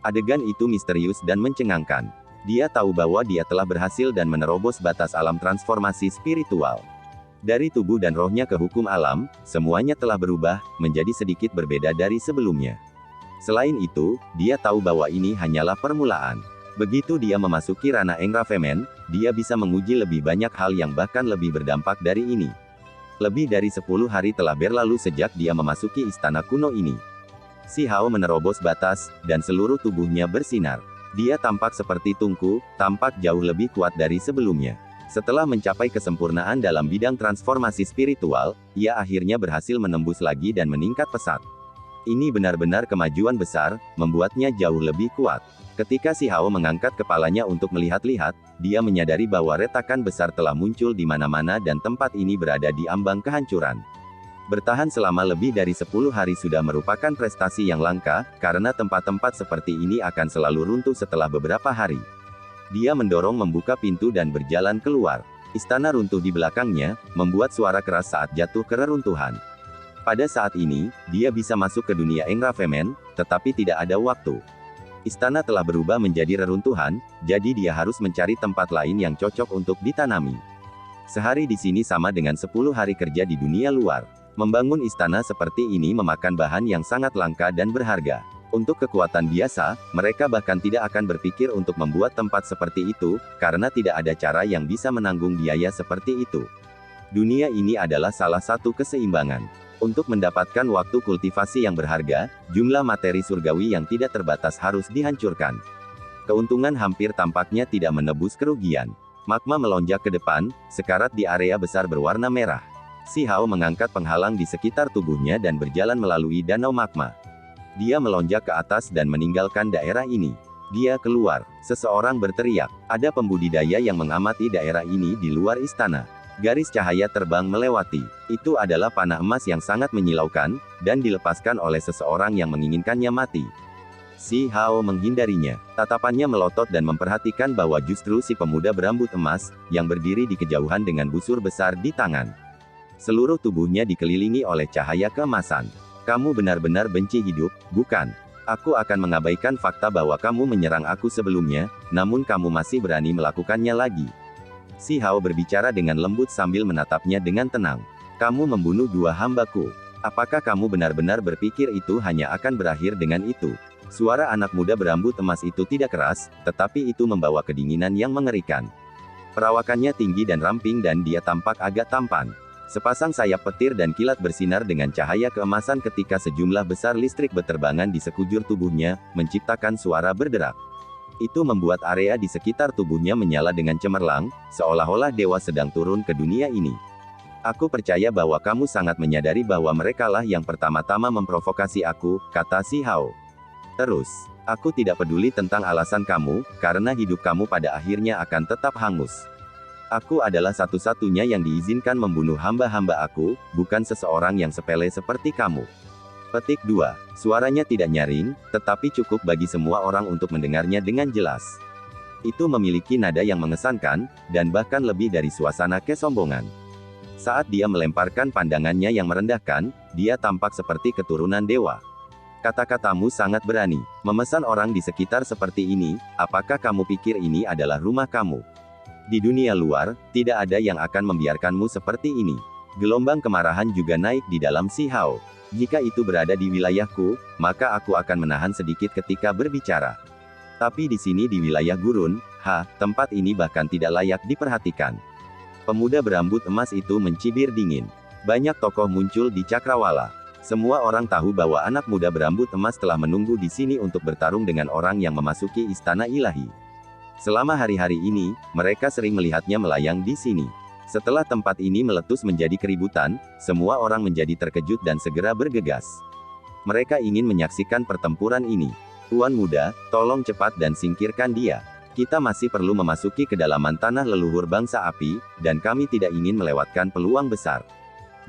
Adegan itu misterius dan mencengangkan. Dia tahu bahwa dia telah berhasil dan menerobos batas alam transformasi spiritual. Dari tubuh dan rohnya ke hukum alam, semuanya telah berubah, menjadi sedikit berbeda dari sebelumnya. Selain itu, dia tahu bahwa ini hanyalah permulaan. Begitu dia memasuki ranah engrafemen, dia bisa menguji lebih banyak hal yang bahkan lebih berdampak dari ini. Lebih dari 10 hari telah berlalu sejak dia memasuki istana kuno ini. Si Hao menerobos batas, dan seluruh tubuhnya bersinar. Dia tampak seperti tungku, tampak jauh lebih kuat dari sebelumnya. Setelah mencapai kesempurnaan dalam bidang transformasi spiritual, ia akhirnya berhasil menembus lagi dan meningkat pesat. Ini benar-benar kemajuan besar, membuatnya jauh lebih kuat. Ketika Si Hao mengangkat kepalanya untuk melihat-lihat, dia menyadari bahwa retakan besar telah muncul di mana-mana dan tempat ini berada di ambang kehancuran. Bertahan selama lebih dari 10 hari sudah merupakan prestasi yang langka, karena tempat-tempat seperti ini akan selalu runtuh setelah beberapa hari. Dia mendorong membuka pintu dan berjalan keluar. Istana runtuh di belakangnya, membuat suara keras saat jatuh ke reruntuhan. Pada saat ini, dia bisa masuk ke dunia Engrafemen, tetapi tidak ada waktu. Istana telah berubah menjadi reruntuhan, jadi dia harus mencari tempat lain yang cocok untuk ditanami. Sehari di sini sama dengan 10 hari kerja di dunia luar. Membangun istana seperti ini memakan bahan yang sangat langka dan berharga. Untuk kekuatan biasa, mereka bahkan tidak akan berpikir untuk membuat tempat seperti itu, karena tidak ada cara yang bisa menanggung biaya seperti itu. Dunia ini adalah salah satu keseimbangan. Untuk mendapatkan waktu kultivasi yang berharga, jumlah materi surgawi yang tidak terbatas harus dihancurkan. Keuntungan hampir tampaknya tidak menebus kerugian. Magma melonjak ke depan, sekarat di area besar berwarna merah. Si Hao mengangkat penghalang di sekitar tubuhnya dan berjalan melalui danau magma. Dia melonjak ke atas dan meninggalkan daerah ini. Dia keluar. Seseorang berteriak. Ada pembudidaya yang mengamati daerah ini di luar istana. Garis cahaya terbang melewati. Itu adalah panah emas yang sangat menyilaukan, dan dilepaskan oleh seseorang yang menginginkannya mati. Si Hao menghindarinya. Tatapannya melotot dan memperhatikan bahwa justru si pemuda berambut emas, yang berdiri di kejauhan dengan busur besar di tangan. Seluruh tubuhnya dikelilingi oleh cahaya keemasan. Kamu benar-benar benci hidup, bukan? Aku akan mengabaikan fakta bahwa kamu menyerang aku sebelumnya, namun kamu masih berani melakukannya lagi. Si Hao berbicara dengan lembut sambil menatapnya dengan tenang. Kamu membunuh 2 hambaku. Apakah kamu benar-benar berpikir itu hanya akan berakhir dengan itu? Suara anak muda berambut emas itu tidak keras, tetapi itu membawa kedinginan yang mengerikan. Perawakannya tinggi dan ramping dan dia tampak agak tampan. Sepasang sayap petir dan kilat bersinar dengan cahaya keemasan ketika sejumlah besar listrik berterbangan di sekujur tubuhnya, menciptakan suara berderak. Itu membuat area di sekitar tubuhnya menyala dengan cemerlang, seolah-olah dewa sedang turun ke dunia ini. Aku percaya bahwa kamu sangat menyadari bahwa merekalah yang pertama-tama memprovokasi aku, kata Si Hao. Terus, aku tidak peduli tentang alasan kamu, karena hidup kamu pada akhirnya akan tetap hangus. Aku adalah satu-satunya yang diizinkan membunuh hamba-hamba aku, bukan seseorang yang sepele seperti kamu. Petik 2. Suaranya tidak nyaring, tetapi cukup bagi semua orang untuk mendengarnya dengan jelas. Itu memiliki nada yang mengesankan, dan bahkan lebih dari suasana kesombongan. Saat dia melemparkan pandangannya yang merendahkan, dia tampak seperti keturunan dewa. Kata-katamu sangat berani. Memesan orang di sekitar seperti ini, apakah kamu pikir ini adalah rumah kamu? Di dunia luar, tidak ada yang akan membiarkanmu seperti ini. Gelombang kemarahan juga naik di dalam Si Hao. Jika itu berada di wilayahku, maka aku akan menahan sedikit ketika berbicara. Tapi di sini di wilayah gurun, tempat ini bahkan tidak layak diperhatikan. Pemuda berambut emas itu mencibir dingin. Banyak tokoh muncul di Cakrawala. Semua orang tahu bahwa anak muda berambut emas telah menunggu di sini untuk bertarung dengan orang yang memasuki istana ilahi. Selama hari-hari ini, mereka sering melihatnya melayang di sini. Setelah tempat ini meletus menjadi keributan, semua orang menjadi terkejut dan segera bergegas. Mereka ingin menyaksikan pertempuran ini. Tuan muda, tolong cepat dan singkirkan dia. Kita masih perlu memasuki kedalaman tanah leluhur bangsa api, dan kami tidak ingin melewatkan peluang besar.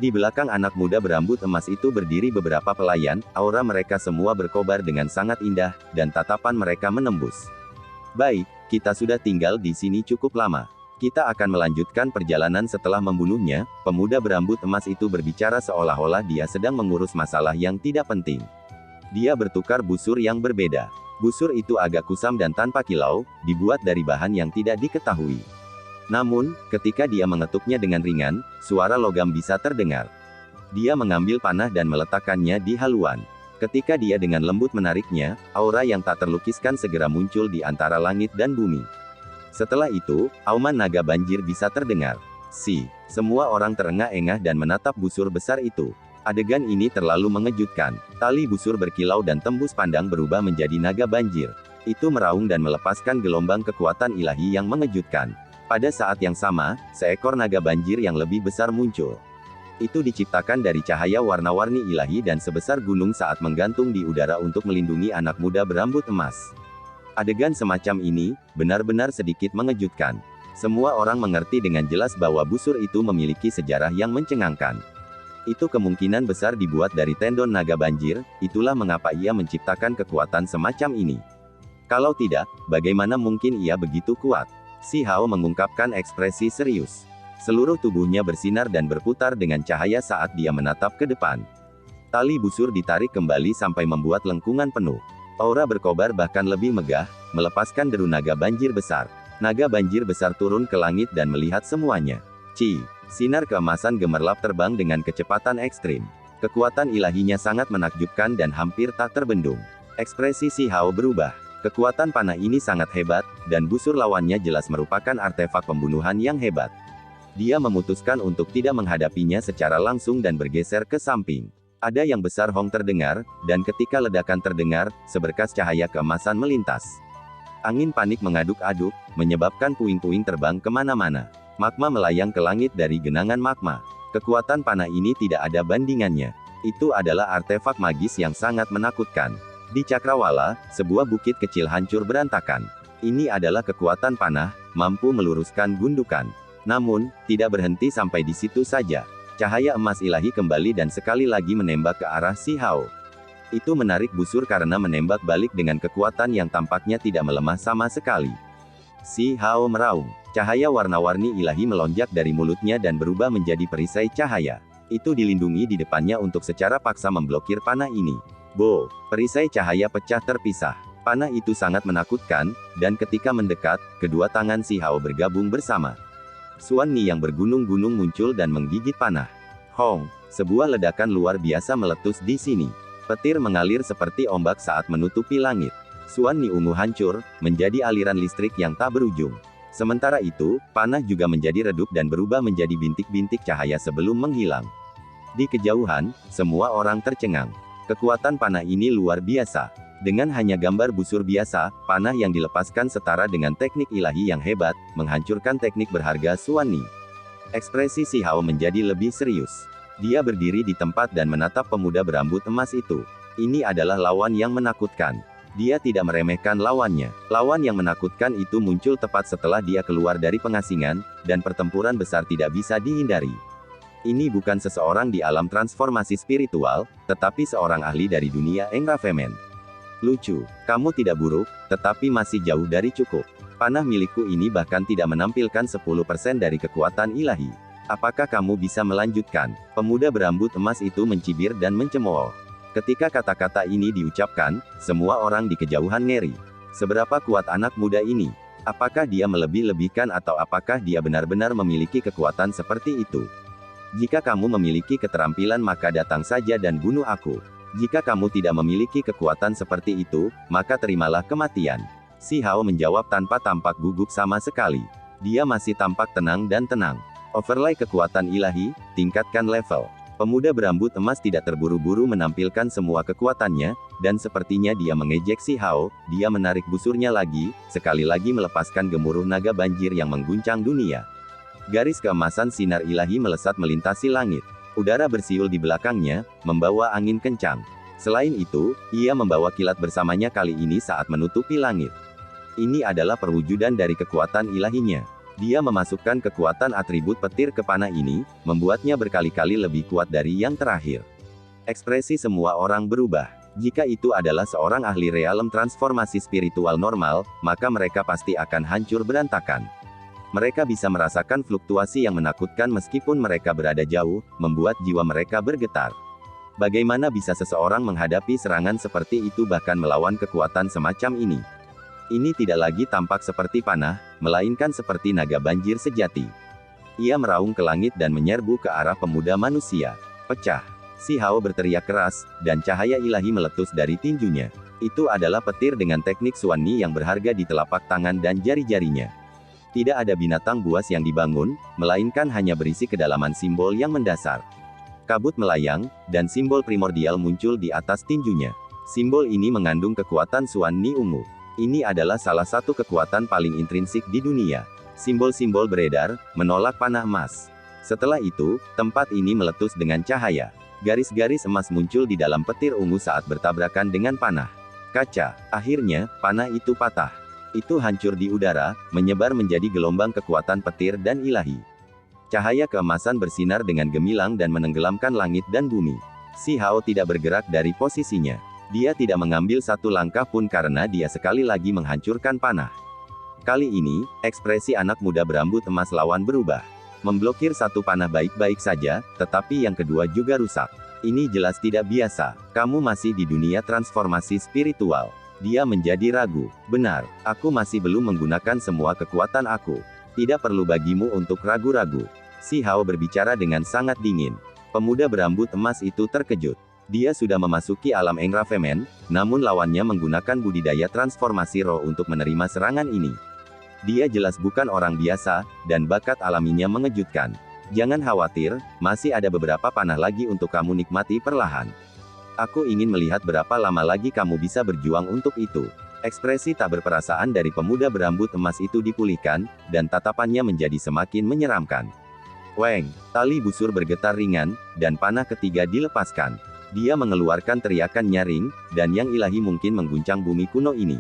Di belakang anak muda berambut emas itu berdiri beberapa pelayan, aura mereka semua berkobar dengan sangat indah, dan tatapan mereka menembus. Baik, kita sudah tinggal di sini cukup lama. Kita akan melanjutkan perjalanan setelah membunuhnya. Pemuda berambut emas itu berbicara seolah-olah dia sedang mengurus masalah yang tidak penting. Dia bertukar busur yang berbeda. Busur itu agak kusam dan tanpa kilau, dibuat dari bahan yang tidak diketahui. Namun, ketika dia mengetuknya dengan ringan, suara logam bisa terdengar. Dia mengambil panah dan meletakkannya di haluan. Ketika dia dengan lembut menariknya, aura yang tak terlukiskan segera muncul di antara langit dan bumi. Setelah itu, auman naga banjir bisa terdengar. Semua orang terengah-engah dan menatap busur besar itu. Adegan ini terlalu mengejutkan. Tali busur berkilau dan tembus pandang berubah menjadi naga banjir. Itu meraung dan melepaskan gelombang kekuatan ilahi yang mengejutkan. Pada saat yang sama, seekor naga banjir yang lebih besar muncul. Itu diciptakan dari cahaya warna-warni ilahi dan sebesar gunung saat menggantung di udara untuk melindungi anak muda berambut emas. Adegan semacam ini, benar-benar sedikit mengejutkan. Semua orang mengerti dengan jelas bahwa busur itu memiliki sejarah yang mencengangkan. Itu kemungkinan besar dibuat dari tendon naga banjir, itulah mengapa ia menciptakan kekuatan semacam ini. Kalau tidak, bagaimana mungkin ia begitu kuat? Si Hao mengungkapkan ekspresi serius. Seluruh tubuhnya bersinar dan berputar dengan cahaya saat dia menatap ke depan. Tali busur ditarik kembali sampai membuat lengkungan penuh. Aura berkobar bahkan lebih megah, melepaskan deru naga banjir besar. Naga banjir besar turun ke langit dan melihat semuanya. Sinar keemasan gemerlap terbang dengan kecepatan ekstrim. Kekuatan ilahinya sangat menakjubkan dan hampir tak terbendung. Ekspresi Si Hao berubah. Kekuatan panah ini sangat hebat, dan busur lawannya jelas merupakan artefak pembunuhan yang hebat. Dia memutuskan untuk tidak menghadapinya secara langsung dan bergeser ke samping. Ada yang besar hong terdengar, dan ketika ledakan terdengar, seberkas cahaya keemasan melintas. Angin panik mengaduk-aduk, menyebabkan puing-puing terbang kemana-mana. Magma melayang ke langit dari genangan magma. Kekuatan panah ini tidak ada bandingannya. Itu adalah artefak magis yang sangat menakutkan. Di Cakrawala, sebuah bukit kecil hancur berantakan. Ini adalah kekuatan panah, mampu meluruskan gundukan. Namun, tidak berhenti sampai di situ saja. Cahaya emas ilahi kembali dan sekali lagi menembak ke arah Si Hao. Itu menarik busur karena menembak balik dengan kekuatan yang tampaknya tidak melemah sama sekali. Si Hao meraung. Cahaya warna-warni ilahi melonjak dari mulutnya dan berubah menjadi perisai cahaya. Itu dilindungi di depannya untuk secara paksa memblokir panah ini. Perisai cahaya pecah terpisah. Panah itu sangat menakutkan, dan ketika mendekat, kedua tangan Si Hao bergabung bersama. Xuan Ni yang bergunung-gunung muncul dan menggigit panah. Sebuah ledakan luar biasa meletus di sini. Petir mengalir seperti ombak saat menutupi langit. Xuan Ni ungu hancur, menjadi aliran listrik yang tak berujung. Sementara itu, panah juga menjadi redup dan berubah menjadi bintik-bintik cahaya sebelum menghilang. Di kejauhan, semua orang tercengang. Kekuatan panah ini luar biasa. Dengan hanya gambar busur biasa, panah yang dilepaskan setara dengan teknik ilahi yang hebat, menghancurkan teknik berharga Xuan Ni. Ekspresi Si Hao menjadi lebih serius. Dia berdiri di tempat dan menatap pemuda berambut emas itu. Ini adalah lawan yang menakutkan. Dia tidak meremehkan lawannya. Lawan yang menakutkan itu muncul tepat setelah dia keluar dari pengasingan, dan pertempuran besar tidak bisa dihindari. Ini bukan seseorang di alam transformasi spiritual, tetapi seorang ahli dari dunia Engrafemen. Lucu, kamu tidak buruk, tetapi masih jauh dari cukup. Panah milikku ini bahkan tidak menampilkan 10% dari kekuatan ilahi. Apakah kamu bisa melanjutkan? Pemuda berambut emas itu mencibir dan mencemooh. Ketika kata-kata ini diucapkan, semua orang di kejauhan ngeri. Seberapa kuat anak muda ini? Apakah dia melebih-lebihkan atau apakah dia benar-benar memiliki kekuatan seperti itu? Jika kamu memiliki keterampilan maka datang saja dan bunuh aku. Jika kamu tidak memiliki kekuatan seperti itu, maka terimalah kematian. Si Hao menjawab tanpa tampak gugup sama sekali. Dia masih tampak tenang dan tenang. Overlay kekuatan ilahi, tingkatkan level. Pemuda berambut emas tidak terburu-buru menampilkan semua kekuatannya, dan sepertinya dia mengejek Si Hao, dia menarik busurnya lagi, sekali lagi melepaskan gemuruh naga banjir yang mengguncang dunia. Garis keemasan sinar ilahi melesat melintasi langit. Udara bersiul di belakangnya, membawa angin kencang. Selain itu, ia membawa kilat bersamanya kali ini saat menutupi langit. Ini adalah perwujudan dari kekuatan ilahinya. Dia memasukkan kekuatan atribut petir ke panah ini, membuatnya berkali-kali lebih kuat dari yang terakhir. Ekspresi semua orang berubah. Jika itu adalah seorang ahli realem transformasi spiritual normal, maka mereka pasti akan hancur berantakan. Mereka bisa merasakan fluktuasi yang menakutkan meskipun mereka berada jauh, membuat jiwa mereka bergetar. Bagaimana bisa seseorang menghadapi serangan seperti itu bahkan melawan kekuatan semacam ini? Ini tidak lagi tampak seperti panah, melainkan seperti naga banjir sejati. Ia meraung ke langit dan menyerbu ke arah pemuda manusia. Pecah. Si Hao berteriak keras, dan cahaya ilahi meletus dari tinjunya. Itu adalah petir dengan teknik Xuan Ni yang berharga di telapak tangan dan jari-jarinya. Tidak ada binatang buas yang dibangun, melainkan hanya berisi kedalaman simbol yang mendasar. Kabut melayang, dan simbol primordial muncul di atas tinjunya. Simbol ini mengandung kekuatan Xuan Ni ungu. Ini adalah salah satu kekuatan paling intrinsik di dunia. Simbol-simbol beredar, menolak panah emas. Setelah itu, tempat ini meletus dengan cahaya. Garis-garis emas muncul di dalam petir ungu saat bertabrakan dengan panah. Kaca. Akhirnya, panah itu patah. Itu hancur di udara, menyebar menjadi gelombang kekuatan petir dan ilahi. Cahaya keemasan bersinar dengan gemilang dan menenggelamkan langit dan bumi. Si Hao tidak bergerak dari posisinya. Dia tidak mengambil satu langkah pun karena dia sekali lagi menghancurkan panah. Kali ini, ekspresi anak muda berambut emas lawan berubah. Memblokir satu panah baik-baik saja, tetapi yang kedua juga rusak. Ini jelas tidak biasa. Kamu masih di dunia transformasi spiritual. Dia menjadi ragu. Benar, aku masih belum menggunakan semua kekuatan aku. Tidak perlu bagimu untuk ragu-ragu. Si Hao berbicara dengan sangat dingin. Pemuda berambut emas itu terkejut. Dia sudah memasuki alam Engrafemen, namun lawannya menggunakan budidaya transformasi roh untuk menerima serangan ini. Dia jelas bukan orang biasa, dan bakat alaminya mengejutkan. Jangan khawatir, masih ada beberapa panah lagi untuk kamu nikmati perlahan. Aku ingin melihat berapa lama lagi kamu bisa berjuang untuk itu. Ekspresi tak berperasaan dari pemuda berambut emas itu dipulihkan, dan tatapannya menjadi semakin menyeramkan. Weng, tali busur bergetar ringan, dan panah ketiga dilepaskan. Dia mengeluarkan teriakan nyaring, dan yang ilahi mungkin mengguncang bumi kuno ini.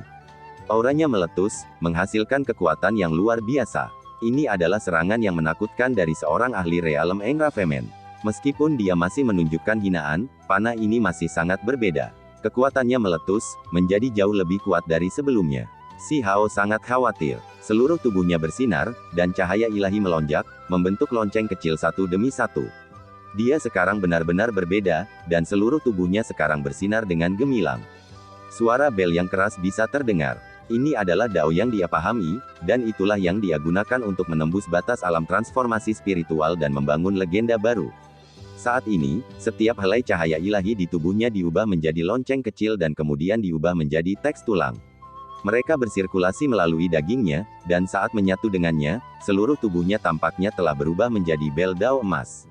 Auranya meletus, menghasilkan kekuatan yang luar biasa. Ini adalah serangan yang menakutkan dari seorang ahli realem Engrafemen. Meskipun dia masih menunjukkan hinaan, panah ini masih sangat berbeda. Kekuatannya meletus, menjadi jauh lebih kuat dari sebelumnya. Si Hao sangat khawatir. Seluruh tubuhnya bersinar, dan cahaya ilahi melonjak, membentuk lonceng kecil satu demi satu. Dia sekarang benar-benar berbeda, dan seluruh tubuhnya sekarang bersinar dengan gemilang. Suara bel yang keras bisa terdengar. Ini adalah dao yang dia pahami, dan itulah yang dia gunakan untuk menembus batas alam transformasi spiritual dan membangun legenda baru. Saat ini, setiap helai cahaya ilahi di tubuhnya diubah menjadi lonceng kecil dan kemudian diubah menjadi teks tulang. Mereka bersirkulasi melalui dagingnya, dan saat menyatu dengannya, seluruh tubuhnya tampaknya telah berubah menjadi bel dao emas.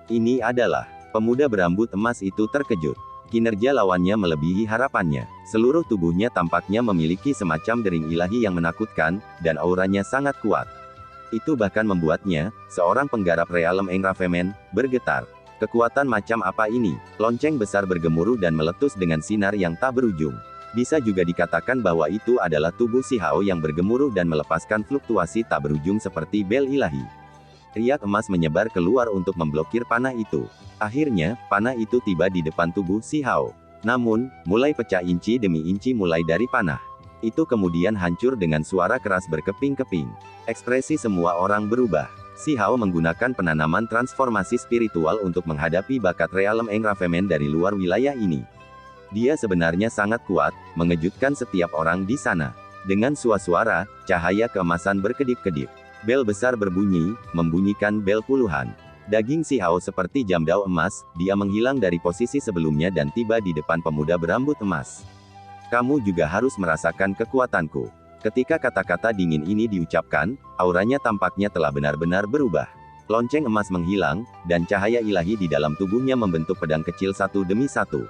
Ini adalah, pemuda berambut emas itu terkejut. Kinerja lawannya melebihi harapannya. Seluruh tubuhnya tampaknya memiliki semacam dering ilahi yang menakutkan, dan auranya sangat kuat. Itu bahkan membuatnya, seorang penggarap realem Engrafemen, bergetar. Kekuatan macam apa ini? Lonceng besar bergemuruh dan meletus dengan sinar yang tak berujung. Bisa juga dikatakan bahwa itu adalah tubuh si Hao yang bergemuruh dan melepaskan fluktuasi tak berujung seperti bel ilahi. Riak emas menyebar keluar untuk memblokir panah itu. Akhirnya, panah itu tiba di depan tubuh si Hao. Namun, mulai pecah inci demi inci mulai dari panah. Itu kemudian hancur dengan suara keras berkeping-keping. Ekspresi semua orang berubah. Si Hao menggunakan penanaman transformasi spiritual untuk menghadapi bakat realem Engrafemen dari luar wilayah ini. Dia sebenarnya sangat kuat, mengejutkan setiap orang di sana. Dengan suara, cahaya keemasan berkedip-kedip. Bel besar berbunyi, membunyikan bel puluhan. Daging si Hao seperti jam dao emas, dia menghilang dari posisi sebelumnya dan tiba di depan pemuda berambut emas. Kamu juga harus merasakan kekuatanku. Ketika kata-kata dingin ini diucapkan, auranya tampaknya telah benar-benar berubah. Lonceng emas menghilang, dan cahaya ilahi di dalam tubuhnya membentuk pedang kecil satu demi satu.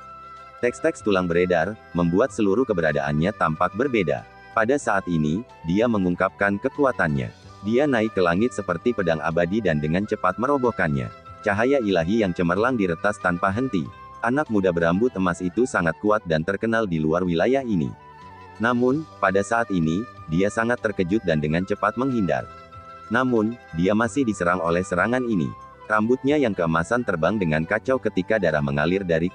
Teks-teks tulang beredar, membuat seluruh keberadaannya tampak berbeda. Pada saat ini, dia mengungkapkan kekuatannya. Dia naik ke langit seperti pedang abadi dan dengan cepat merobohkannya. Cahaya ilahi yang cemerlang diretas tanpa henti. Anak muda berambut emas itu sangat kuat dan terkenal di luar wilayah ini. Namun, pada saat ini, dia sangat terkejut dan dengan cepat menghindar. Namun, dia masih diserang oleh serangan ini. Rambutnya yang keemasan terbang dengan kacau ketika darah mengalir dari